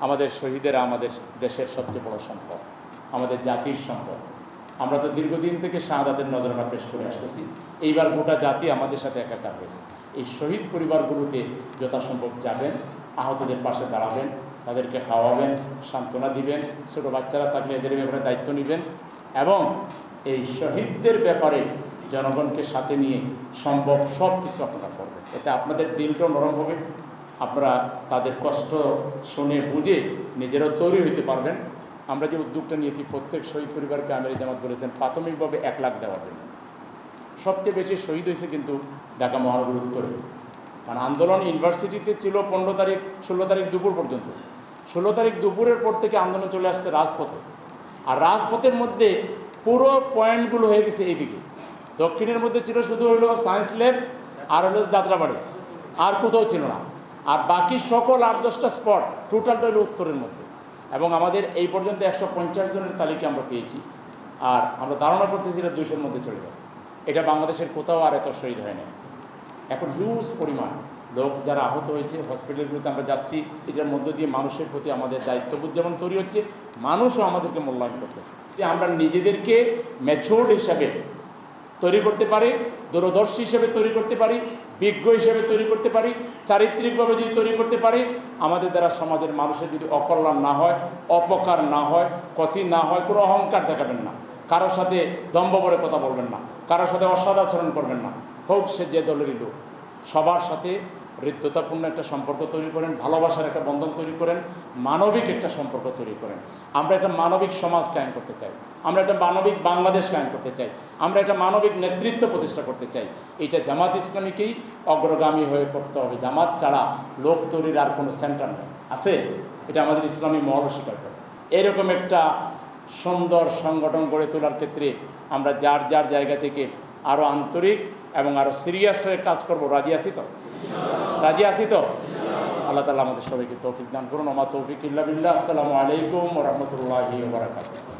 আমাদের শহীদেরা আমাদের দেশের সবচেয়ে বড় সম্পদ, আমাদের জাতির সম্পদ। আমরা তো দীর্ঘদিন থেকে শাহাদাতের নজরানা পেশ করে আসতেছি। এইবার গোটা জাতি আমাদের সাথে একাকার হয়েছে। এই শহীদ পরিবারগুলোতে যথাসম্ভব যাবেন, আহতদের পাশে দাঁড়াবেন, তাদেরকে খাওয়াবেন, সান্ত্বনা দিবেন, ছোটো বাচ্চারা থাকলে এদের ব্যাপারে দায়িত্ব নেবেন এবং এই শহীদদের ব্যাপারে জনগণকে সাথে নিয়ে সম্ভব সব কিছু আপনারা করবেন। এতে আপনাদের দিলটাও নরম হবে, আপনারা তাদের কষ্ট শুনে বুঝে নিজেরাও তৈরি হইতে পারবেন। আমরা যে উদ্যোগটা নিয়েছি, প্রত্যেক শহীদ পরিবারকে আমির জামাত বলেছেন প্রাথমিকভাবে 1 লাখ দেওয়ার জন্য। সবচেয়ে বেশি শহীদ হয়েছে কিন্তু ঢাকা মহানগর উত্তরে, কারণ আন্দোলন ইউনিভার্সিটিতে ছিল 15 তারিখ 16 তারিখ দুপুর পর্যন্ত। 16 তারিখ দুপুরের পর থেকে আন্দোলন চলে আসছে রাজপথে, আর রাজপথের মধ্যে পুরো পয়েন্টগুলো হয়ে গেছে এইদিকে। দক্ষিণের মধ্যে ছিল শুধু হলো সায়েন্স ল্যাব আর হলো যাত্রাবাড়ি, আর কোথাও ছিল না। আর বাকি সকল 8-10টা স্পট টোটালটা হলো উত্তরের মধ্যে। এবং আমাদের এই পর্যন্ত 150 জনের তালিকা আমরা পেয়েছি, আর আমরা ধারণা করতেছি এটা 200-র মধ্যে চলে যাবে। এটা বাংলাদেশের কোথাও আর এত শহীদ হয় না। এখন হিউজ পরিমাণ লোক যারা আহত হয়েছে, হসপিটালগুলোতে আমরা যাচ্ছি, এটার মধ্য দিয়ে মানুষের প্রতি আমাদের দায়িত্ববোধ যেমন তৈরি হচ্ছে, মানুষও আমাদেরকে মূল্যায়ন করতেছে। আমরা নিজেদেরকে ম্যাচিউরড হিসাবে তৈরি করতে পারি, দূরদর্শী হিসেবে তৈরি করতে পারি, বিজ্ঞ হিসেবে তৈরি করতে পারি, চারিত্রিকভাবে যদি তৈরি করতে পারি, আমাদের দ্বারা সমাজের মানুষের যদি অকল্যাণ না হয়, অপকার না হয়, ক্ষতি না হয়, কোনো অহংকার দেখাবেন না, কারোর সাথে দম্ভ করে কথা বলবেন না, কারোর সাথে অসদাচরণ করবেন না, হোক সে যে দলেরই লোক। সবার সাথে হৃদ্যতাপূর্ণ একটা সম্পর্ক তৈরি করেন, ভালোবাসার একটা বন্ধন তৈরি করেন, মানবিক একটা সম্পর্ক তৈরি করেন। আমরা একটা মানবিক সমাজ কায়েম করতে চাই, আমরা একটা মানবিক বাংলাদেশ কায়েম করতে চাই, আমরা একটা মানবিক নেতৃত্ব প্রতিষ্ঠা করতে চাই। এটা জামাত ইসলামীকেই অগ্রগামী হয়ে করতে হবে। জামাত ছাড়া লোক তৈরির আর কোনো সেন্টার নেই আছে, এটা আমাদের ইসলামী মহল স্বীকার করে। এরকম একটা সুন্দর সংগঠন গড়ে তোলার ক্ষেত্রে আমরা যার যার জায়গা থেকে আরও আন্তরিক এবং আরও সিরিয়াস হয়ে কাজ করব। রাজি আছি তো? রাজি আছি তো? আল্লাহ তাআলা আমাদের সবাইকে তৌফিক দান করুন। ওমা তৌফিক ইল্লা বিল্লাহ। আসসালামু আলাইকুম ওয়া রাহমাতুল্লাহি ওয়া বারাকাতুহু।